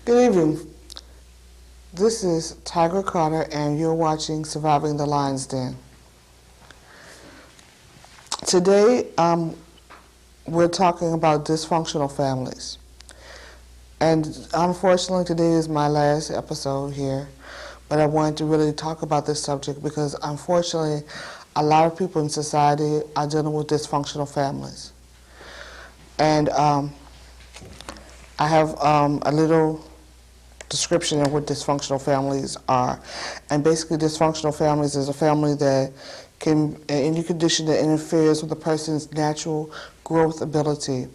Good evening. This is Tiger Carter, and you're watching Surviving the Lion's Den. Today, we're talking about dysfunctional families. And unfortunately, today is my last episode here, but I wanted to really talk about this subject because unfortunately, a lot of people in society are dealing with dysfunctional families. And I have a little description of what dysfunctional families are. And basically, dysfunctional families is a family that can, in any condition that interferes with a person's natural growth ability.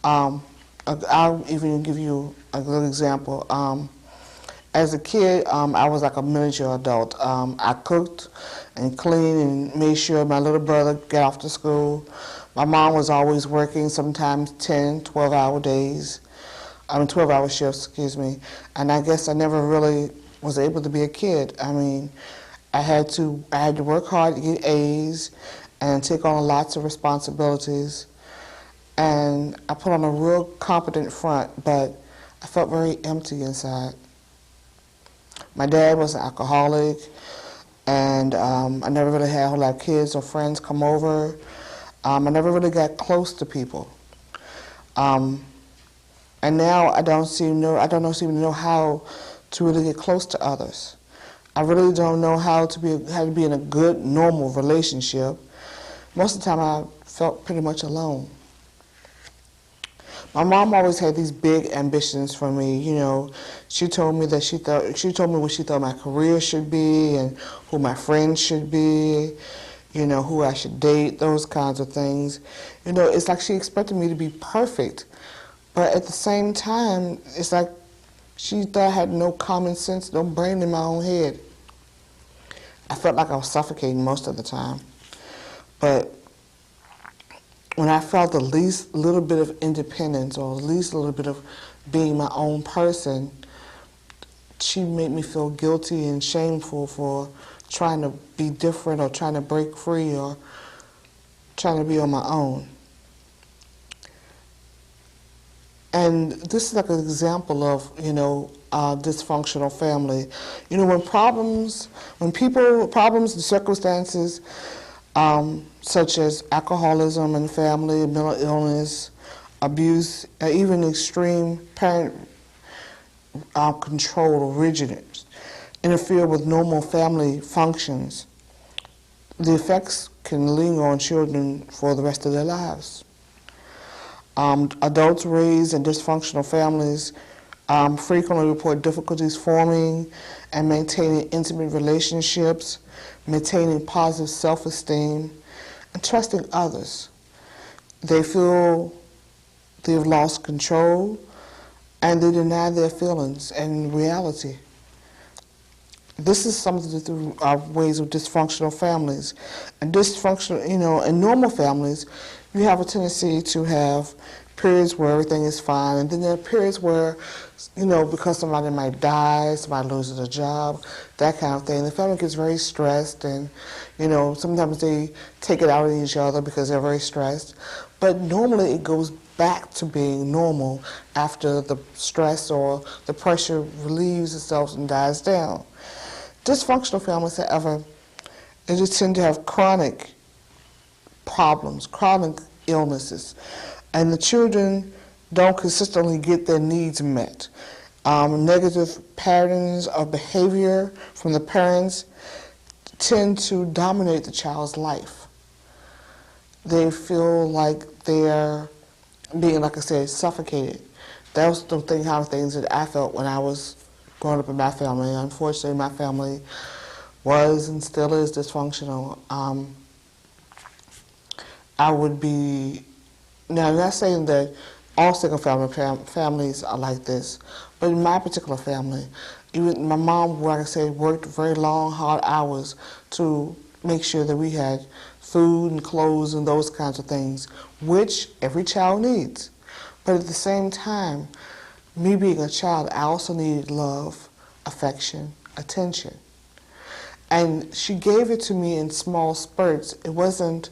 I'll even give you a little example. As a kid, I was like a miniature adult. I cooked and cleaned and made sure my little brother got off to school. My mom was always working, sometimes 10, 12-hour days. 12-hour shifts, excuse me. And I guess I never really was able to be a kid. I mean, I had to work hard to get A's and take on lots of responsibilities. And I put on a real competent front, but I felt very empty inside. My dad was an alcoholic, and I never really had a whole lot of kids or friends come over. I never really got close to people. And now I don't seem to know how to really get close to others. I really don't know how to be in a good, normal relationship. Most of the time I felt pretty much alone. My mom always had these big ambitions for me. You know, she told me what she thought my career should be and who my friends should be, you know, who I should date, those kinds of things. You know, it's like she expected me to be perfect. But at the same time, it's like she thought I had no common sense, no brain in my own head. I felt like I was suffocating most of the time. But when I felt the least little bit of independence or the least little bit of being my own person, she made me feel guilty and shameful for trying to be different or trying to break free or trying to be on my own. And this is like an example of, you know, dysfunctional family. You know, when problems and circumstances such as alcoholism in family, mental illness, abuse, even extreme parent control or rigidness interfere with normal family functions, the effects can linger on children for the rest of their lives. Adults raised in dysfunctional families frequently report difficulties forming and maintaining intimate relationships, maintaining positive self-esteem, and trusting others. They feel they've lost control, and they deny their feelings and reality. This is some of the ways of dysfunctional families. And dysfunctional, you know, in normal families, you have a tendency to have periods where everything is fine, and then there are periods where, you know, because somebody might die, somebody loses a job, that kind of thing, the family gets very stressed, and, you know, sometimes they take it out on each other because they're very stressed. But normally it goes back to being normal after the stress or the pressure relieves itself and dies down. Dysfunctional families, however, they just tend to have chronic problems, chronic illnesses, and the children don't consistently get their needs met. Negative patterns of behavior from the parents tend to dominate the child's life. They feel like they're being, like I said, suffocated. That was the kind of things that I felt when I was growing up in my family. Unfortunately, my family was and still is dysfunctional. I would be, now I'm not saying that all single-family families are like this, but in my particular family, even my mom, like I said, worked very long, hard hours to make sure that we had food and clothes and those kinds of things, which every child needs. But at the same time, me being a child, I also needed love, affection, attention. And she gave it to me in small spurts. It wasn't